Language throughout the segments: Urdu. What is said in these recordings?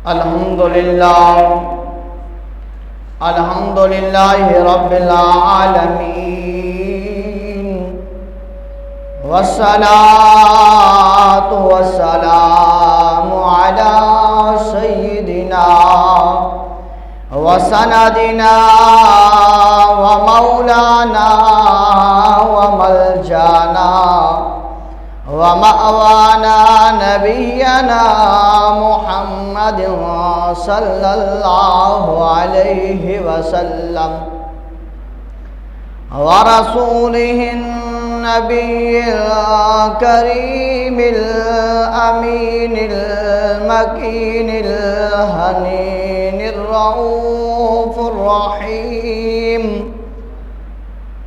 الحمدللہ رب العالمین والصلاة والسلام علی سیدنا وسندنا ومولانا وملجانا ومأوانا نبینا محمد صلی اللہ علیہ وسلم ورسولہ النبی الکریم الامین المکین الحنین الرؤوف الرحیم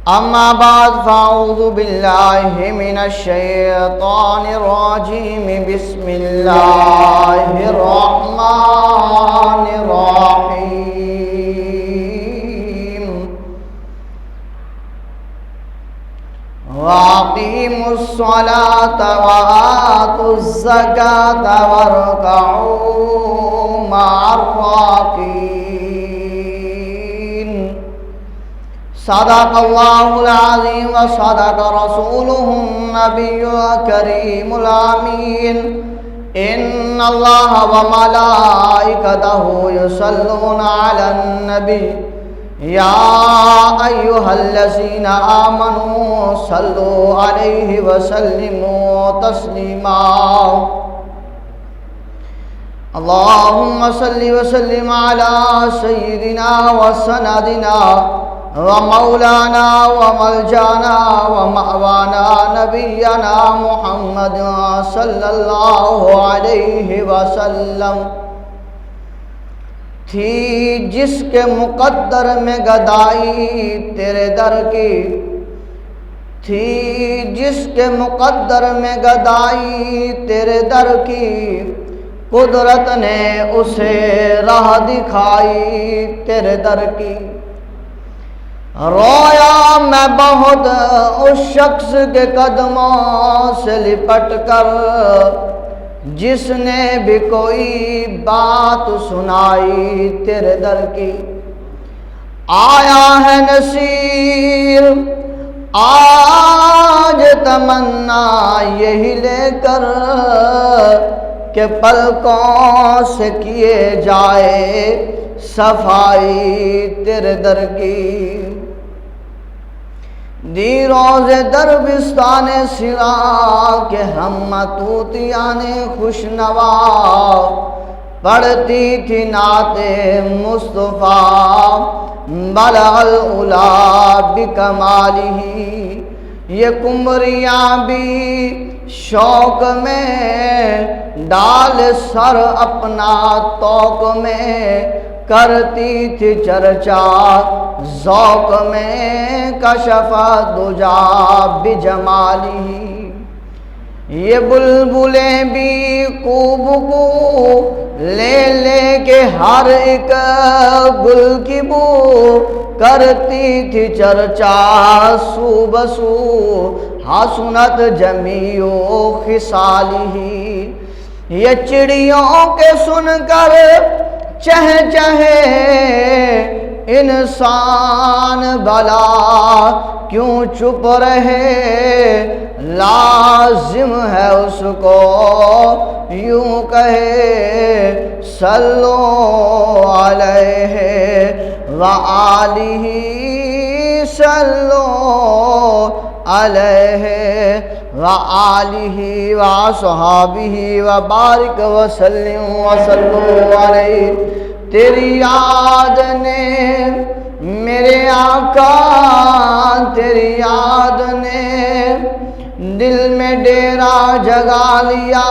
اما بعد فاعوذ باللہ من الشیطان الرجیم بسم اللہ الرحمن الرحیم وَأَقِيمُوا الصَّلَاةَ وَآتُوا الزَّكَاةَ وَارْكَعُوا مَعَ الرَّاكِعِينَ صدق اللہ العظیم وصدق رسولہ النبی الکریم الامین ان اللہ وملائکتہ یصلون علی النبی یا ایہا الذین آمنوا صلوا علیہ وسلموا تسلیما اللہم صلی وسلم علی سیدنا وسندنا ومولانا وملجانا ومأوانا نبینا محمد صلی اللہ علیہ وسلم تھی جس کے مقدر میں گدائی تیرے در کی تھی جس کے مقدر میں گدائی تیرے در کی قدرت نے اسے راہ دکھائی تیرے در کی رویا میں بہت اس شخص کے قدموں سے لپٹ کر جس نے بھی کوئی بات سنائی تیرے در کی آیا ہے نصیر آج تمنا یہی لے کر کہ پلکوں سے کیے جائے صفائی تیرے در کی دی روز دربستان سرا کے ہم مطوطیان خوشنوا پڑھتی تھی نعت مصطفیٰ بلغ العلا بکمالہ یہ کمریاں بھی شوق میں ڈال سر اپنا توق میں کرتی تھی چرچا ذوق میں کشف دجا بجمالہ یہ بلبلیں بھی کوب کو لے لے کے ہر ایک گل کی بو کرتی تھی چرچا سو بسو حسنت جمیع خصالہ یہ چڑیوں کے سن کر چہچہے انسان بلا کیوں چپ رہے لازم ہے اس کو یوں کہے صلو علیہ وآلہ صلو علیہ وآلہ وصحابہ وبارک وسلم وسلم علیہ تیری یاد نے میرے آقا تیری یاد نے دل میں ڈیرا جگا لیا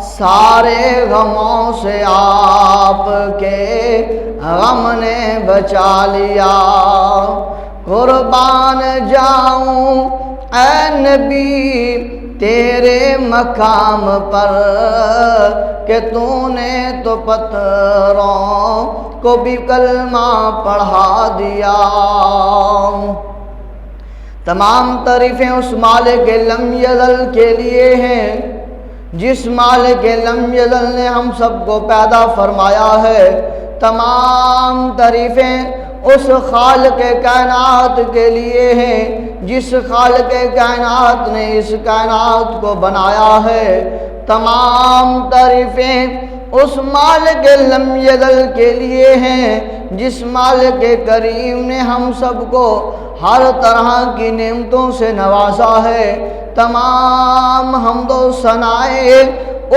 سارے غموں سے آپ کے غم نے بچا لیا قربان جاؤں اے نبی تیرے مقام پر کہ تو نے تو پتھروں کو بھی کلمہ پڑھا دیا تمام تعریفیں اس مالک لم یزل کے لیے ہیں جس مالک لم یزل نے ہم سب کو پیدا فرمایا ہے، تمام تعریفیں اس خالق کائنات کے لیے ہیں جس خالق کائنات نے اس کائنات کو بنایا ہے۔ تمام تعریفیں اس مالک لم یزل کے لیے ہیں جس مالک کریم نے ہم سب کو ہر طرح کی نعمتوں سے نوازا ہے۔ تمام حمد و ثنائے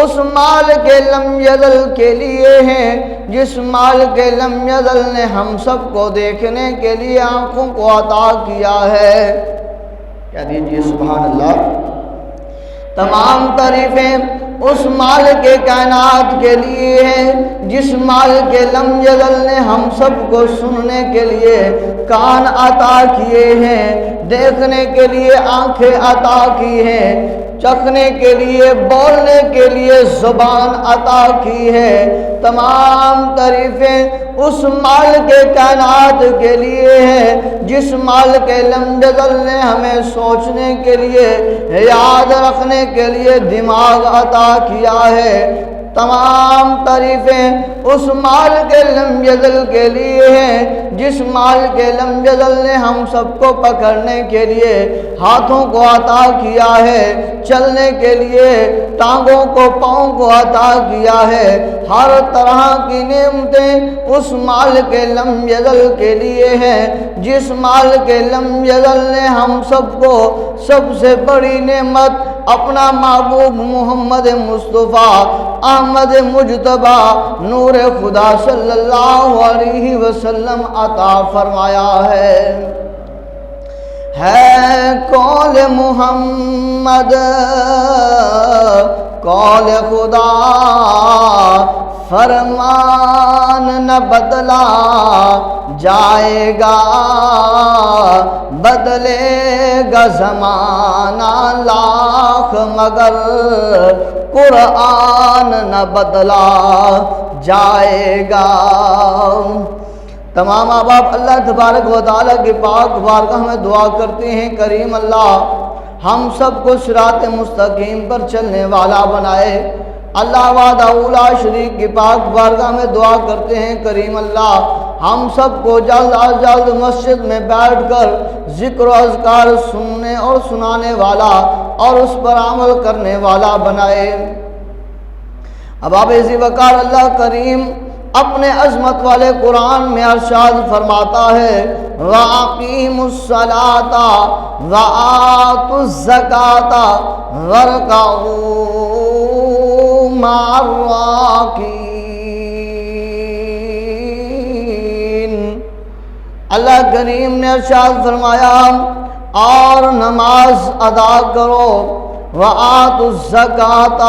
اس مالک لم یزل کے لیے ہیں جس مالک لم یزل نے ہم سب کو دیکھنے کے لیے آنکھوں کو عطا کیا ہے۔ کہہ دیجئے سبحان اللہ۔ تمام تعریفیں اس مالک کائنات کے لیے ہیں جس مالک لم یزل نے ہم سب کو سننے کے لیے کان عطا کیے ہیں، دیکھنے کے لیے آنکھیں عطا کی ہیں، چکھنے کے لیے، بولنے کے لیے زبان عطا کی ہے۔ تمام تعریفیں اس مالک کائنات کے لیے ہیں جس مالک لم یزل نے ہمیں سوچنے کے لیے، یاد رکھنے کے لیے دماغ عطا کیا ہے۔ تمام تعریفیں اس مالک لم یزل کے لیے ہیں جس مالک لم یزل نے ہم سب کو پکڑنے کے لیے ہاتھوں کو عطا کیا ہے، چلنے کے لیے ٹانگوں کو، پاؤں کو عطا کیا ہے۔ ہر طرح کی نعمتیں اس مالک لم یزل کے لیے ہیں جس مالک لم یزل نے ہم سب کو سب سے بڑی نعمت اپنا محبوب محمد مصطفیٰ احمد مجتبی نور خدا صلی اللہ علیہ وسلم عطا فرمایا ہے قول محمد قول خدا، فرمان نہ بدلا جائے گا، بدلے گا زمانہ لاکھ مگر قرآن نہ بدلا جائے گا۔ تمام احباب اللہ تبارک و تعالیٰ کی پاک بارگاہ میں دعا کرتے ہیں کریم اللہ ہم سب کو صراط مستقیم پر چلنے والا بنائے۔ اللہ وحدہ لا شریک کی پاک بارگاہ میں دعا کرتے ہیں کریم اللہ ہم سب کو جلد از جلد مسجد میں بیٹھ کر ذکر و اذکار سننے اور سنانے والا اور اس پر عمل کرنے والا بنائے۔ اب ذی وقار اللہ کریم اپنے عظمت والے قرآن میں ارشاد فرماتا ہے وَأَقِيمُوا الصَّلَاةَ وَآتُوا الزَّكَاةَ وَارْكَعُوا مَعَ الرَّاكِعِينَ۔ اللہ کریم نے ارشاد فرمایا اور نماز ادا کرو، وَآتُوا الزَّكَاةَ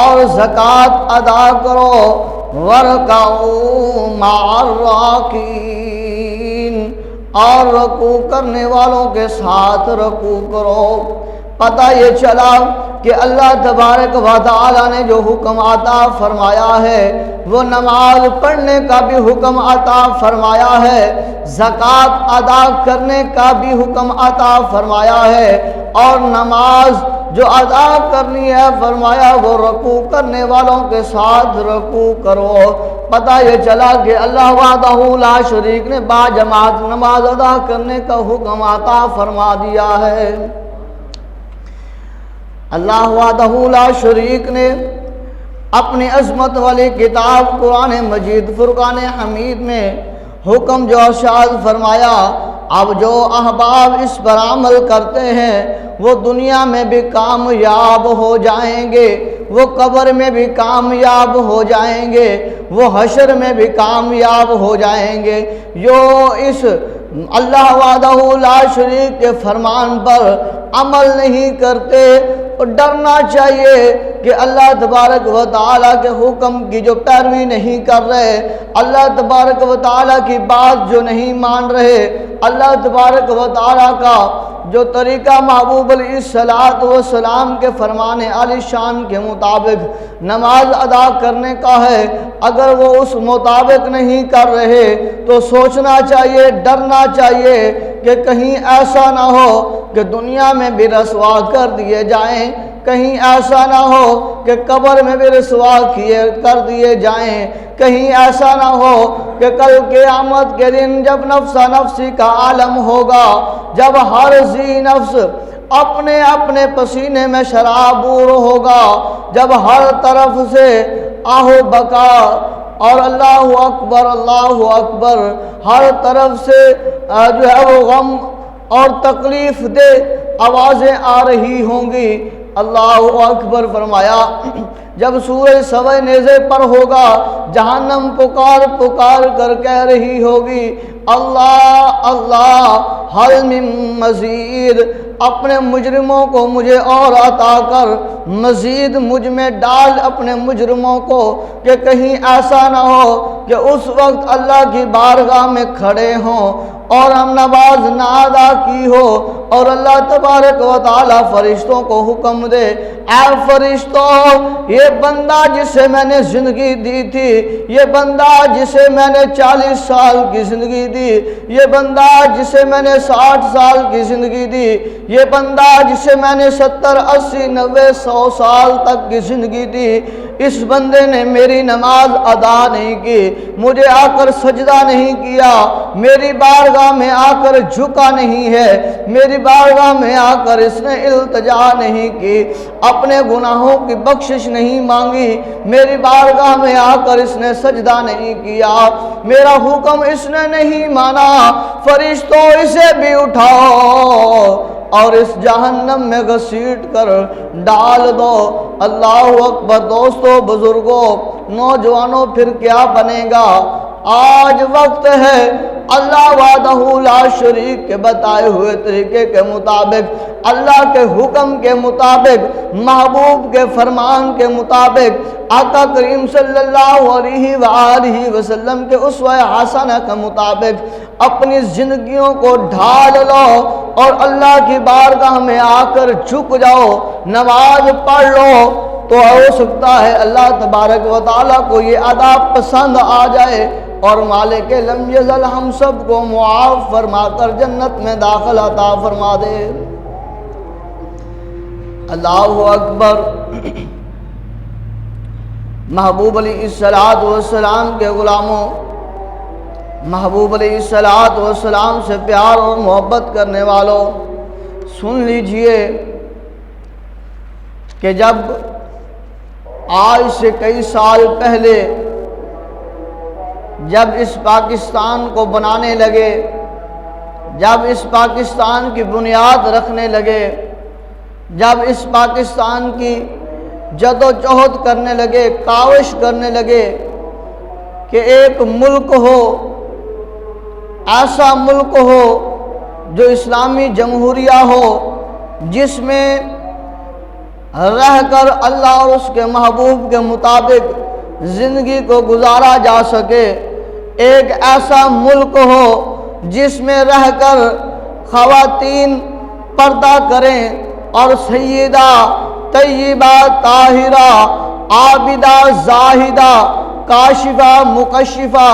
اور زکوٰۃ ادا کرو، وَارْكَعُوا مَعَ الرَّاكِعِينَ اور رکوع کرنے والوں کے ساتھ رکوع کرو۔ پتہ یہ چلا کہ اللہ تبارک و تعالیٰ نے جو حکم عطا فرمایا ہے وہ نماز پڑھنے کا بھی حکم عطا فرمایا ہے، زکوٰۃ ادا کرنے کا بھی حکم عطا فرمایا ہے، اور نماز جو ادا کرنی ہے فرمایا وہ رکوع کرنے والوں کے ساتھ رکوع کرو۔ پتہ یہ چلا کہ اللہ وحدہ لا شریک نے با جماعت نماز ادا کرنے کا حکم عطا فرما دیا ہے۔ اللہ وحدہ لا شریک نے اپنی عظمت والی کتاب قرآن مجید فرقان حمید میں حکم جو ارشاد فرمایا اب جو احباب اس پر عمل کرتے ہیں وہ دنیا میں بھی کامیاب ہو جائیں گے، وہ قبر میں بھی کامیاب ہو جائیں گے، وہ حشر میں بھی کامیاب ہو جائیں گے۔ جو اس اللہ وحدہ لا شریک کے فرمان پر عمل نہیں کرتے اور ڈرنا چاہیے کہ اللہ تبارک و تعالیٰ کے حکم کی جو پیروی نہیں کر رہے، اللہ تبارک و تعالیٰ کی بات جو نہیں مان رہے، اللہ تبارک و تعالیٰ کا جو طریقہ محبوب علیہ الصلاۃ والسلام کے فرمان عالی شان کے مطابق نماز ادا کرنے کا ہے، اگر وہ اس مطابق نہیں کر رہے تو سوچنا چاہیے، ڈرنا چاہیے کہ کہیں ایسا نہ ہو کہ دنیا میں بھی رسوا کر دیے جائیں، کہیں ایسا نہ ہو کہ قبر میں بھی رسوا کر دیے جائیں، کہیں ایسا نہ ہو کہ کل قیامت کے دن جب نفس نفسی کا عالم ہوگا، جب ہر ذی نفس اپنے اپنے پسینے میں شرابور ہوگا، جب ہر طرف سے آہو بکا اور اللہ اکبر ہر طرف سے جو ہے وہ غم اور تکلیف دہ آوازیں آ رہی ہوں گی۔ اللہ اکبر فرمایا جب سورج سوئے نیزے پر ہوگا، جہنم پکار پکار کر کہہ رہی ہوگی اللہ اللہ حل من مزید، اپنے مجرموں کو مجھے اور عطا کر، مزید مجھ میں ڈال اپنے مجرموں کو، کہ کہیں ایسا نہ ہو کہ اس وقت اللہ کی بارگاہ میں کھڑے ہوں اور ہم نماز نہ ادا کی ہو اور اللہ تبارک و تعالی فرشتوں کو حکم دے، اے فرشتوں، یہ بندہ جسے میں نے زندگی دی تھی، یہ بندہ جسے میں نے 40 سال کی زندگی دی، یہ بندہ جسے میں نے 60 سال کی زندگی دی، یہ بندہ جسے میں نے 70 80 90 100 سال تک کی زندگی دی، اس بندے نے میری نماز ادا نہیں کی، مجھے آ کر سجدہ نہیں کیا، میری بارگاہ میں آ کر جھکا نہیں ہے، میری بارگاہ میں آ کر اس نے التجا نہیں کی، اپنے گناہوں کی بخشش نہیں مانگی، میری بارگاہ میں آ کر اس نے سجدہ نہیں کیا، میرا حکم اس نے نہیں مانا، فرشتوں اسے بھی اٹھاؤ اور اس جہنم میں گھسیٹ کر ڈال دو۔ اللہ اکبر۔ دوستو، بزرگوں، نوجوانوں، پھر کیا بنے گا؟ آج وقت ہے اللہ وحدہ لا شریک کے بتائے ہوئے طریقے کے مطابق، اللہ کے حکم کے مطابق، محبوب کے فرمان کے مطابق، آقا کریم صلی اللہ علیہ وآلہ وسلم کے اسوہ حسنہ کے مطابق اپنی زندگیوں کو ڈھال لو اور اللہ کی بارگاہ میں آ کر جھک جاؤ، نماز پڑھ لو، تو ہو سکتا ہے اللہ تبارک و تعالیٰ کو یہ ادا پسند آ جائے اور مالک لم یزل ہم سب کو معاف فرما کر جنت میں داخل عطا فرما دے۔ اللہ اکبر۔ محبوب علیہ السلام کے غلاموں، محبوب علیہ السلام سے پیار اور محبت کرنے والوں، سن لیجئے کہ جب آج سے کئی سال پہلے جب اس پاکستان کو بنانے لگے، جب اس پاکستان کی بنیاد رکھنے لگے، جب اس پاکستان کی جد و جہد کرنے لگے، کاوش کرنے لگے کہ ایک ملک ہو، ایسا ملک ہو جو اسلامی جمہوریہ ہو، جس میں رہ کر اللہ اور اس کے محبوب کے مطابق زندگی کو گزارا جا سکے، ایک ایسا ملک ہو جس میں رہ کر خواتین پردہ کریں اور سیدہ طیبہ طاہرہ عابدہ زاہدہ کاشفہ مکشفہ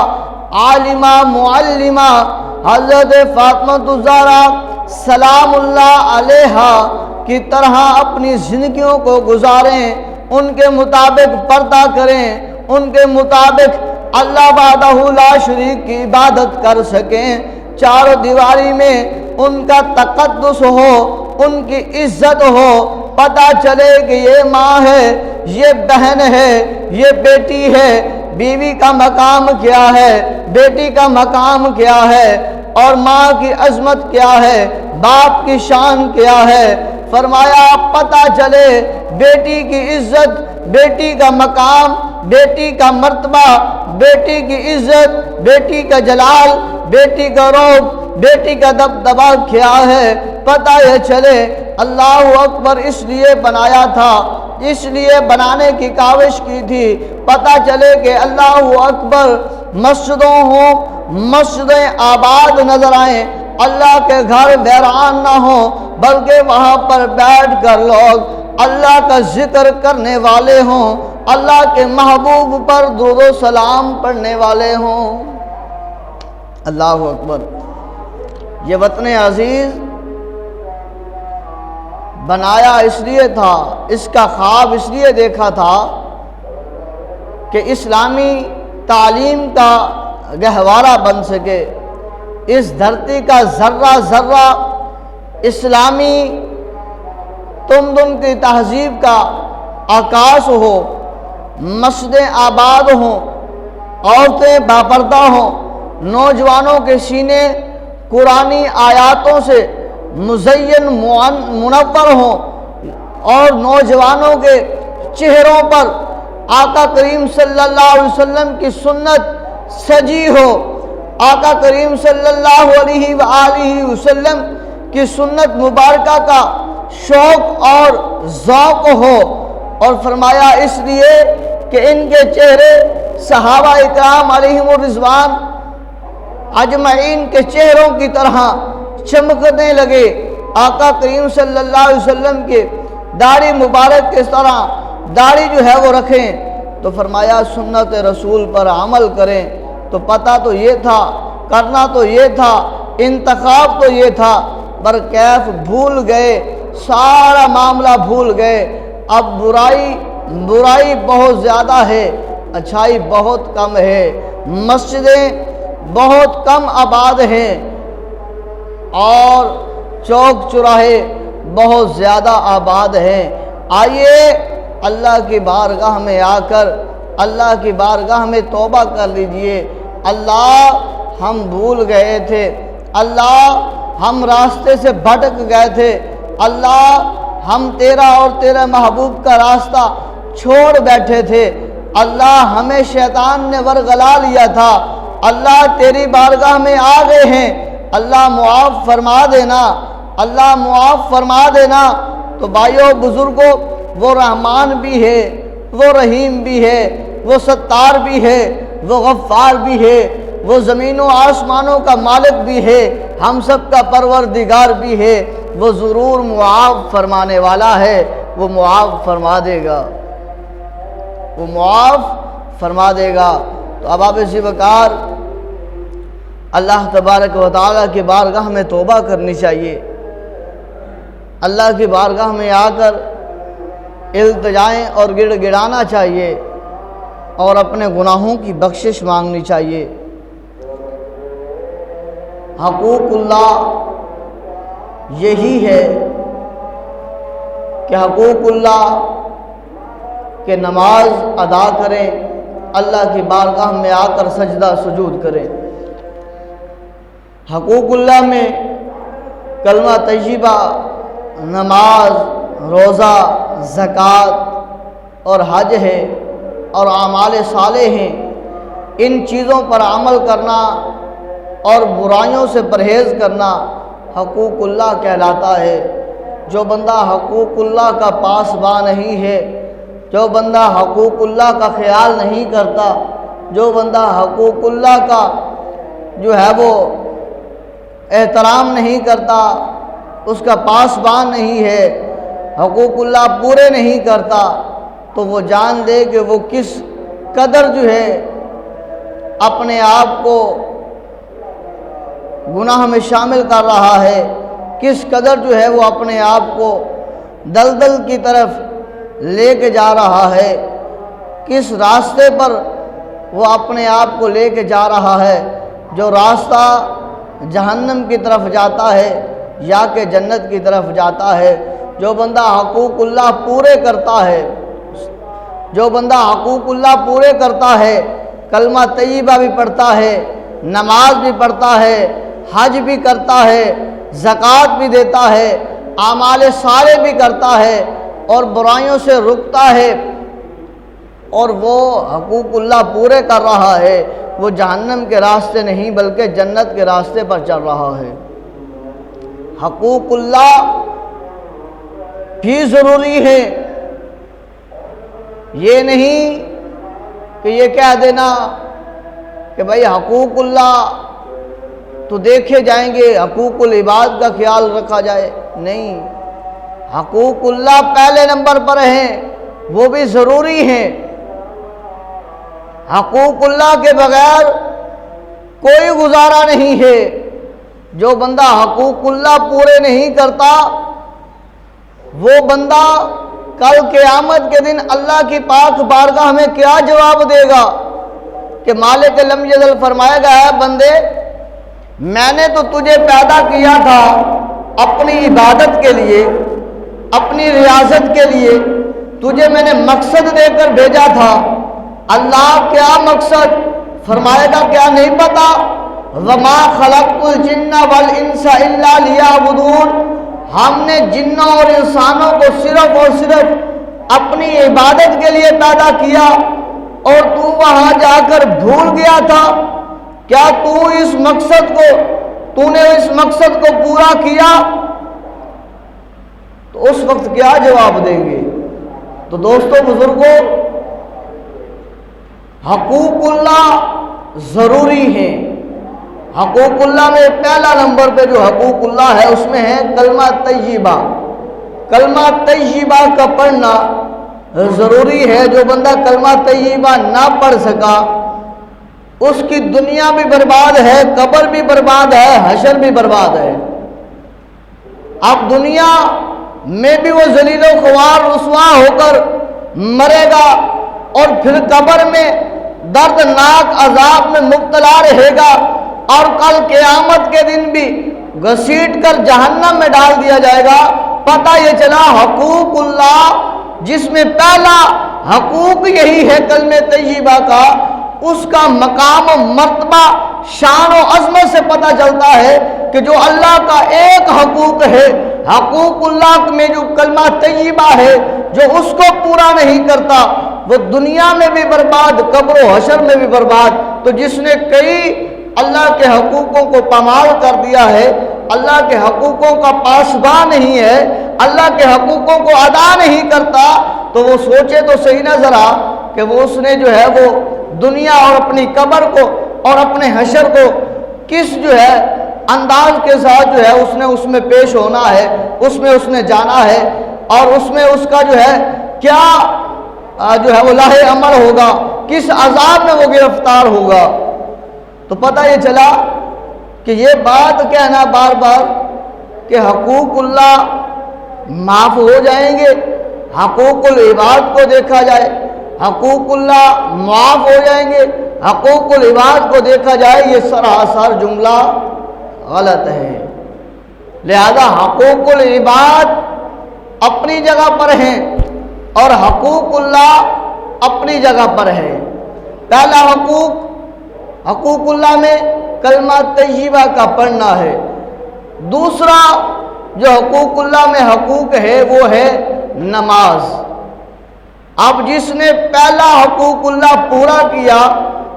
عالمہ معلمہ حضرت فاطمہ الزہرا سلام اللہ علیہا کی طرح اپنی زندگیوں کو گزاریں، ان کے مطابق پردہ کریں، ان کے مطابق اللہ وحدہ لا شریک کی عبادت کر سکیں، چار دیواری میں ان کا تقدس ہو، ان کی عزت ہو، پتہ چلے کہ یہ ماں ہے، یہ بہن ہے، یہ بیٹی ہے، بیوی کا مقام کیا ہے، بیٹی کا مقام کیا ہے، اور ماں کی عظمت کیا ہے، باپ کی شان کیا ہے۔ فرمایا پتہ چلے بیٹی کی عزت، بیٹی کا مقام، بیٹی کا مرتبہ، بیٹی کی عزت، بیٹی کا جلال، بیٹی کا روب، بیٹی کا دبدبہ کیا ہے، پتہ یہ چلے۔ اللہ اکبر۔ اس لیے بنایا تھا، اس لیے بنانے کی کاوش کی تھی، پتہ چلے کہ اللہ اکبر مسجدوں ہوں، مسجدیں آباد نظر آئیں، اللہ کے گھر ویران نہ ہوں، بلکہ وہاں پر بیٹھ کر لوگ اللہ کا ذکر کرنے والے ہوں، اللہ کے محبوب پر درود و سلام پڑھنے والے ہوں۔ اللہ اکبر۔ یہ وطن عزیز بنایا اس لیے تھا، اس کا خواب اس لیے دیکھا تھا کہ اسلامی تعلیم کا گہوارہ بن سکے، اس دھرتی کا ذرہ ذرہ اسلامی تمدن کی تہذیب کا عکاس ہو، مسجدیں آباد ہوں، عورتیں باپردہ ہوں، نوجوانوں کے سینے قرآنی آیاتوں سے مزین منور ہوں، اور نوجوانوں کے چہروں پر آقا کریم صلی اللہ علیہ وسلم کی سنت سجی ہو، آقا کریم صلی اللہ علیہ وآلہ وسلم کی سنت مبارکہ کا شوق اور ذوق ہو۔ اور فرمایا اس لیے کہ ان کے چہرے صحابہ اکرام علیہم الرضوان اجمعین کے چہروں کی طرح چمکنے لگے، آقا کریم صلی اللہ علیہ وسلم کے داڑھی مبارک کے طرح داڑھی جو ہے وہ رکھیں، تو فرمایا سنت رسول پر عمل کریں۔ تو پتہ تو یہ تھا، کرنا تو یہ تھا، انتخاب تو یہ تھا، پر کیف بھول گئے، سارا معاملہ بھول گئے۔ اب برائی بہت زیادہ ہے، اچھائی بہت کم ہے، مسجدیں بہت کم آباد ہیں، اور چوک چوراہے بہت زیادہ آباد ہیں۔ آئیے اللہ کی بارگاہ میں آ کر اللہ کی بارگاہ میں توبہ کر لیجئے۔ اللہ ہم بھول گئے تھے، اللہ ہم راستے سے بھٹک گئے تھے، اللہ ہم تیرا اور تیرے محبوب کا راستہ چھوڑ بیٹھے تھے، اللہ ہمیں شیطان نے ورغلا لیا تھا، اللہ تیری بارگاہ میں آ گئے ہیں، اللہ معاف فرما دینا، اللہ معاف فرما دینا۔ تو بھائیو بزرگوں، وہ رحمان بھی ہے، وہ رحیم بھی ہے، وہ ستار بھی ہے، وہ غفار بھی ہے، وہ زمین و آسمانوں کا مالک بھی ہے، ہم سب کا پروردگار بھی ہے، وہ ضرور معاف فرمانے والا ہے، وہ معاف فرما دے گا، وہ معاف فرما دے گا۔ تو اب آپ اسی وقار اللہ تبارک و تعالیٰ کی بارگاہ میں توبہ کرنی چاہیے، اللہ کی بارگاہ میں آ کر التجائیں اور گڑ گڑانا چاہیے، اور اپنے گناہوں کی بخشش مانگنی چاہیے۔ حقوق اللہ یہی ہے کہ حقوق اللہ کہ نماز ادا کریں، اللہ کی بارگاہ میں آ کر سجدہ سجود کریں۔ حقوق اللہ میں کلمہ طیبہ، نماز، روزہ، زکوٰۃ اور حج ہے، اور اعمال صالح ہیں۔ ان چیزوں پر عمل کرنا اور برائیوں سے پرہیز کرنا حقوق اللہ کہلاتا ہے۔ جو بندہ حقوق اللہ کا پاسباں نہیں ہے، جو بندہ حقوق اللہ کا خیال نہیں کرتا، جو بندہ حقوق اللہ کا جو ہے وہ احترام نہیں کرتا، اس کا پاسباں نہیں ہے، حقوق اللہ پورے نہیں کرتا، تو وہ جان دے کہ وہ کس قدر جو ہے اپنے آپ کو گناہ میں شامل کر رہا ہے، کس قدر جو ہے وہ اپنے آپ کو دلدل کی طرف لے کے جا رہا ہے، کس راستے پر وہ اپنے آپ کو لے کے جا رہا ہے، جو راستہ جہنم کی طرف جاتا ہے یا کہ جنت کی طرف جاتا ہے۔ جو بندہ حقوق اللہ پورے کرتا ہے، جو بندہ حقوق اللہ پورے کرتا ہے، کلمہ طیبہ بھی پڑھتا ہے، نماز بھی پڑھتا ہے، حج بھی کرتا ہے، زکوٰۃ بھی دیتا ہے، اعمال صالح بھی کرتا ہے، اور برائیوں سے رکتا ہے، اور وہ حقوق اللہ پورے کر رہا ہے، وہ جہنم کے راستے نہیں بلکہ جنت کے راستے پر چل رہا ہے۔ حقوق اللہ بھی ضروری ہے، یہ نہیں کہ یہ کہہ دینا کہ بھائی حقوق اللہ تو دیکھے جائیں گے، حقوق العباد کا خیال رکھا جائے، نہیں، حقوق اللہ پہلے نمبر پر ہیں، وہ بھی ضروری ہیں۔ حقوق اللہ کے بغیر کوئی گزارا نہیں ہے۔ جو بندہ حقوق اللہ پورے نہیں کرتا وہ بندہ کل قیامت کے دن اللہ کی پاک بارگاہ میں کیا جواب دے گا کہ مالک لم یزل فرمائے گا ہے بندے میں نے تو تجھے پیدا کیا تھا اپنی عبادت کے لیے، اپنی ریاضت کے لیے، تجھے میں نے مقصد دے کر بھیجا تھا۔ اللہ کیا مقصد؟ فرمائے گا کیا نہیں پتا؟ وَمَا خَلَقْتُ الْجِنَّ وَالْإِنسَ إِلَّا لِيَعْبُدُونَ، ہم نے جنوں اور انسانوں کو صرف اور صرف اپنی عبادت کے لیے پیدا کیا، اور تو وہاں جا کر بھول گیا تھا۔ کیا تو نے اس مقصد کو پورا کیا؟ تو اس وقت کیا جواب دیں گے؟ تو دوستو بزرگوں، حقوق اللہ ضروری ہیں۔ حقوق اللہ میں پہلا نمبر پہ جو حقوق اللہ ہے اس میں ہے کلمہ طیبہ۔ کلمہ طیبہ کا پڑھنا ضروری ہے۔ جو بندہ کلمہ طیبہ نہ پڑھ سکا اس کی دنیا بھی برباد ہے، قبر بھی برباد ہے، حشر بھی برباد ہے۔ اب دنیا میں بھی وہ ذلیل و خوار رسوا ہو کر مرے گا، اور پھر قبر میں دردناک عذاب میں مبتلا رہے گا، اور کل قیامت کے دن بھی گھسیٹ کر جہنم میں ڈال دیا جائے گا۔ پتہ یہ چلا حقوق اللہ جس میں پہلا حقوق یہی ہے کلمہ طیبہ کا، اس کا مقام و مرتبہ شان و عظمت سے پتہ چلتا ہے کہ جو اللہ کا ایک حقوق ہے، حقوق اللہ میں جو کلمہ طیبہ ہے، جو اس کو پورا نہیں کرتا وہ دنیا میں بھی برباد، قبر و حشر میں بھی برباد۔ تو جس نے کئی اللہ کے حقوقوں کو پامال کر دیا ہے، اللہ کے حقوقوں کا پاسبان نہیں ہے، اللہ کے حقوقوں کو ادا نہیں کرتا، تو وہ سوچے تو صحیح نہ ذرا کہ وہ اس نے جو ہے وہ دنیا اور اپنی قبر کو اور اپنے حشر کو کس جو ہے انداز کے ساتھ جو ہے اس میں پیش ہونا ہے، اس نے جانا ہے، اور اس میں اس کا جو ہے کیا جو ہے وہ لاہے عمل ہوگا، کس عذاب میں وہ گرفتار ہوگا۔ تو پتہ یہ چلا کہ یہ بات کہنا بار بار کہ حقوق اللہ معاف ہو جائیں گے، حقوق العباد کو دیکھا جائے، حقوق اللہ معاف ہو جائیں گے، حقوق العباد کو دیکھا جائے، یہ سراسر جملہ غلط ہے۔ لہذا حقوق العباد اپنی جگہ پر ہیں اور حقوق اللہ اپنی جگہ پر ہے۔ پہلا حقوق اللہ میں کلمہ طیبہ کا پڑھنا ہے۔ دوسرا جو حقوق اللہ میں حقوق ہے وہ ہے نماز۔ اب جس نے پہلا حقوق اللہ پورا کیا،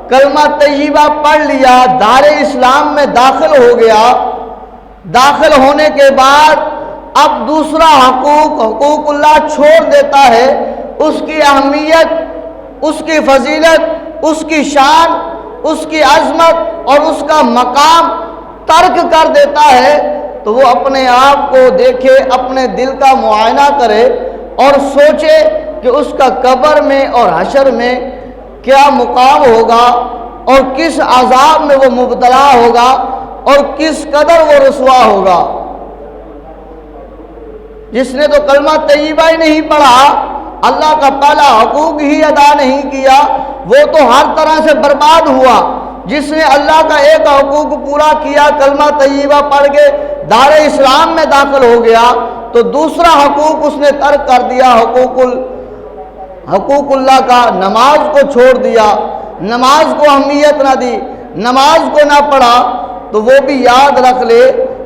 کلمہ طیبہ پڑھ لیا، دار اسلام میں داخل ہو گیا، داخل ہونے کے بعد اب دوسرا حقوق اللہ چھوڑ دیتا ہے، اس کی اہمیت، اس کی فضیلت، اس کی شان، اس کی عظمت اور اس کا مقام ترک کر دیتا ہے، تو وہ اپنے آپ کو دیکھے، اپنے دل کا معائنہ کرے اور سوچے کہ اس کا قبر میں اور حشر میں کیا مقام ہوگا، اور کس عذاب میں وہ مبتلا ہوگا، اور کس قدر وہ رسوا ہوگا۔ جس نے تو کلمہ طیبہ ہی نہیں پڑھا، اللہ کا پہلا حقوق ہی ادا نہیں کیا، وہ تو ہر طرح سے برباد ہوا۔ جس نے اللہ کا ایک حقوق پورا کیا، کلمہ طیبہ پڑھ کے دار اسلام میں داخل ہو گیا، تو دوسرا حقوق اس نے ترک کر دیا، حقوق اللہ کا، نماز کو چھوڑ دیا، نماز کو اہمیت نہ دی، نماز کو نہ پڑھا، تو وہ بھی یاد رکھ لے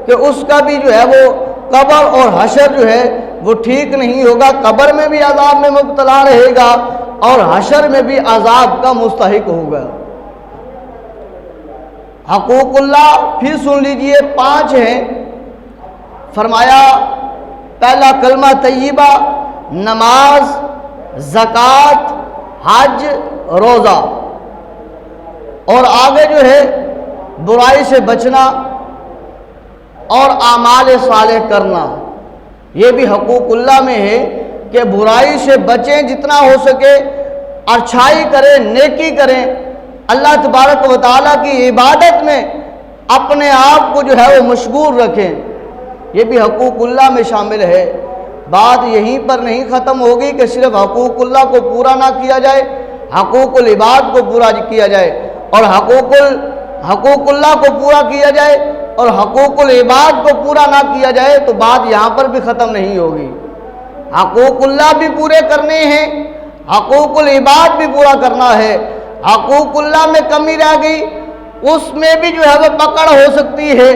کہ اس کا بھی جو ہے وہ قبر اور حشر جو ہے وہ ٹھیک نہیں ہوگا۔ قبر میں بھی عذاب میں مبتلا رہے گا اور حشر میں بھی عذاب کا مستحق ہوگا۔ حقوق اللہ پھر سن لیجئے 5 ہیں۔ فرمایا پہلا کلمہ طیبہ، نماز، زکوٰۃ، حج، روزہ، اور آگے جو ہے برائی سے بچنا اور اعمال صالح کرنا۔ یہ بھی حقوق اللہ میں ہے کہ برائی سے بچیں جتنا ہو سکے، اچھائی کریں، نیکی کریں، اللہ تبارک و تعالیٰ کی عبادت میں اپنے آپ کو جو ہے وہ مشغول رکھیں۔ یہ بھی حقوق اللہ میں شامل ہے۔ بات یہیں پر نہیں ختم ہوگی کہ صرف حقوق اللہ کو پورا نہ کیا جائے، حقوق العباد کو پورا کیا جائے، اور حقوق اللہ کو پورا کیا جائے اور حقوق العباد کو پورا نہ کیا جائے تو بات یہاں پر بھی ختم نہیں ہوگی۔ حقوق اللہ بھی پورے کرنے ہیں، حقوق العباد بھی پورا کرنا ہے۔ حقوق اللہ میں کمی رہ گئی، اس میں بھی جو ہے وہ پکڑ ہو سکتی ہے۔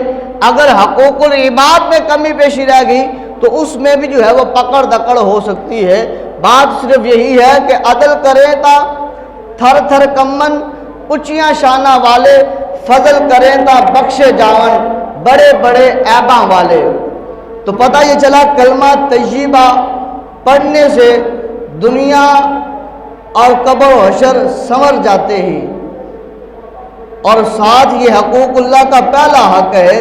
اگر حقوق العباد میں کمی پیشی رہ گئی تو اس میں بھی جو ہے وہ پکڑ دکڑ ہو سکتی ہے۔ بات صرف یہی ہے کہ عدل کریں تا تھر تھر کمن، اچیاں شانہ والے، فضل کریں تا بخشے جاون، بڑے بڑے عیباں والے۔ تو پتہ یہ چلا کلمہ طیبہ پڑھنے سے دنیا اور قبر و حشر سنور جاتے ہیں، اور ساتھ یہ حقوق اللہ کا پہلا حق ہے۔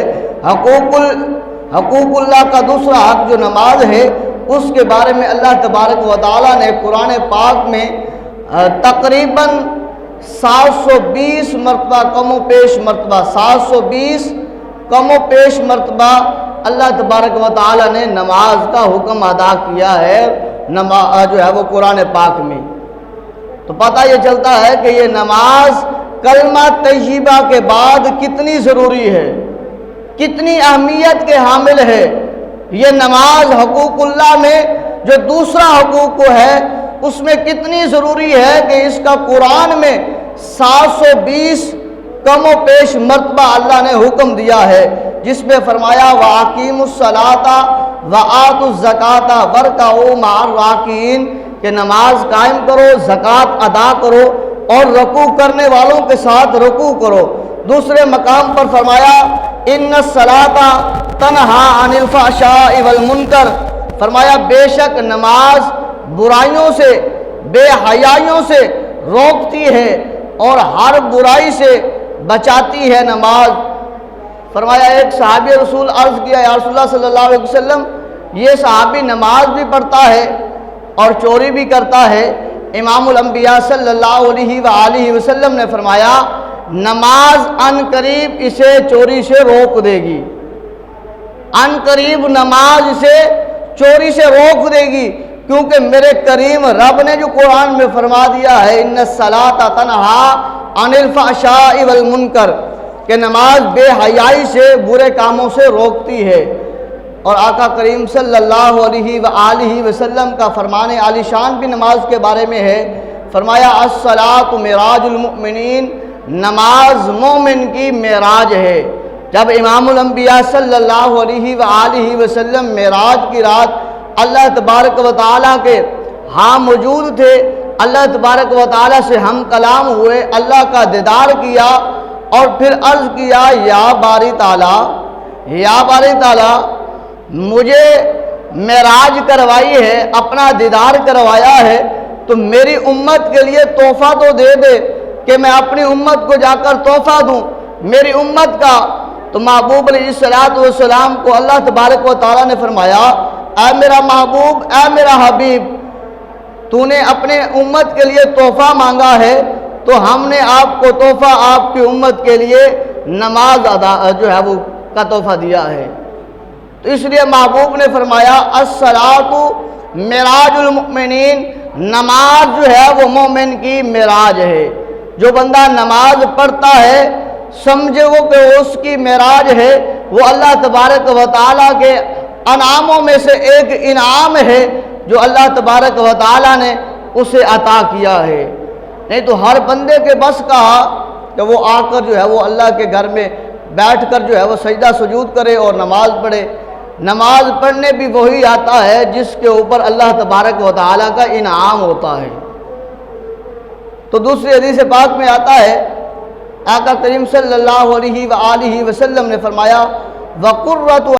حقوق اللہ کا دوسرا حق جو نماز ہے، اس کے بارے میں اللہ تبارک و تعالیٰ نے قرآن پاک میں تقریباً 720 مرتبہ کم و بیش مرتبہ 720 کم و بیش مرتبہ اللہ تبارک و تعالیٰ نے نماز کا حکم ادا کیا ہے جو ہے وہ قرآن پاک میں۔ تو پتہ یہ چلتا ہے کہ یہ نماز کلمہ طیبہ کے بعد کتنی ضروری ہے، کتنی اہمیت کے حامل ہے۔ یہ نماز حقوق اللہ میں جو دوسرا حقوق ہے اس میں کتنی ضروری ہے کہ اس کا قرآن میں 720 کم و بیش مرتبہ اللہ نے حکم دیا ہے، جس میں فرمایا وَأَقِیمُوا الصَّلَاةَ وَآتُوا الزَّکَاةَ وَارْکَعُوا مَعَ الرَّاکِعِینَ کہ نماز قائم کرو، زکوٰۃ ادا کرو اور رکوع کرنے والوں کے ساتھ رکوع کرو۔ دوسرے مقام پر فرمایا ان الصلاۃ تنہا عن الفحشاء والمنکر، فرمایا بے شک نماز برائیوں سے، بے حیائیوں سے روکتی ہے اور ہر برائی سے بچاتی ہے نماز۔ فرمایا ایک صحابی رسول عرض کیا یا رسول اللہ صلی اللہ علیہ وسلم، یہ صحابی نماز بھی پڑھتا ہے اور چوری بھی کرتا ہے۔ امام الانبیاء صلی اللہ علیہ وآلہ وسلم نے فرمایا نماز ان قریب اسے چوری سے روک دے گی، ان قریب نماز اسے چوری سے روک دے گی، کیونکہ میرے کریم رب نے جو قرآن میں فرما دیا ہے ان الصلاۃ تنہا عن الفحشاء والمنکر کہ نماز بے حیائی سے، برے کاموں سے روکتی ہے۔ اور آقا کریم صلی اللہ علیہ وآلہ وسلم کا فرمان عالی شان بھی نماز کے بارے میں ہے۔ فرمایا الصلاۃ معراج المؤمنین، نماز مومن کی معراج ہے۔ جب امام الانبیاء صلی اللہ علیہ وآلہ وسلم معراج کی رات اللہ تبارک و تعالیٰ کے ہاں موجود تھے، اللہ تبارک و تعالیٰ سے ہم کلام ہوئے، اللہ کا دیدار کیا اور پھر عرض کیا یا باری تعالیٰ، یا باری تعالیٰ مجھے معراج کروائی ہے، اپنا دیدار کروایا ہے، تو میری امت کے لیے تحفہ تو دے دے کہ میں اپنی امت کو جا کر تحفہ دوں میری امت کا۔ تو محبوب علیہ السلام کو اللہ تبارک و تعالیٰ نے فرمایا اے میرا محبوب، اے میرا حبیب، تو نے اپنے امت کے لیے تحفہ مانگا ہے تو ہم نے آپ کو تحفہ آپ کی امت کے لیے نماز ادا جو ہے وہ کا تحفہ دیا ہے۔ تو اس لیے محبوب نے فرمایا الصلاۃ معراج المؤمنین، نماز جو ہے وہ مومن کی معراج ہے۔ جو بندہ نماز پڑھتا ہے سمجھے وہ کہ اس کی معراج ہے، وہ اللہ تبارک و تعالیٰ کے انعاموں میں سے ایک انعام ہے جو اللہ تبارک و تعالیٰ نے اسے عطا کیا ہے۔ نہیں تو ہر بندے کے بس کا کہ وہ آ کر جو ہے وہ اللہ کے گھر میں بیٹھ کر جو ہے وہ سجدہ سجود کرے اور نماز پڑھے۔ نماز پڑھنے بھی وہی آتا ہے جس کے اوپر اللہ تبارک و تعالیٰ کا انعام ہوتا ہے۔ تو دوسری حدیث پاک میں آتا ہے آقا کریم صلی اللہ علیہ وآلہ وسلم نے فرمایا وَقُرَّةُ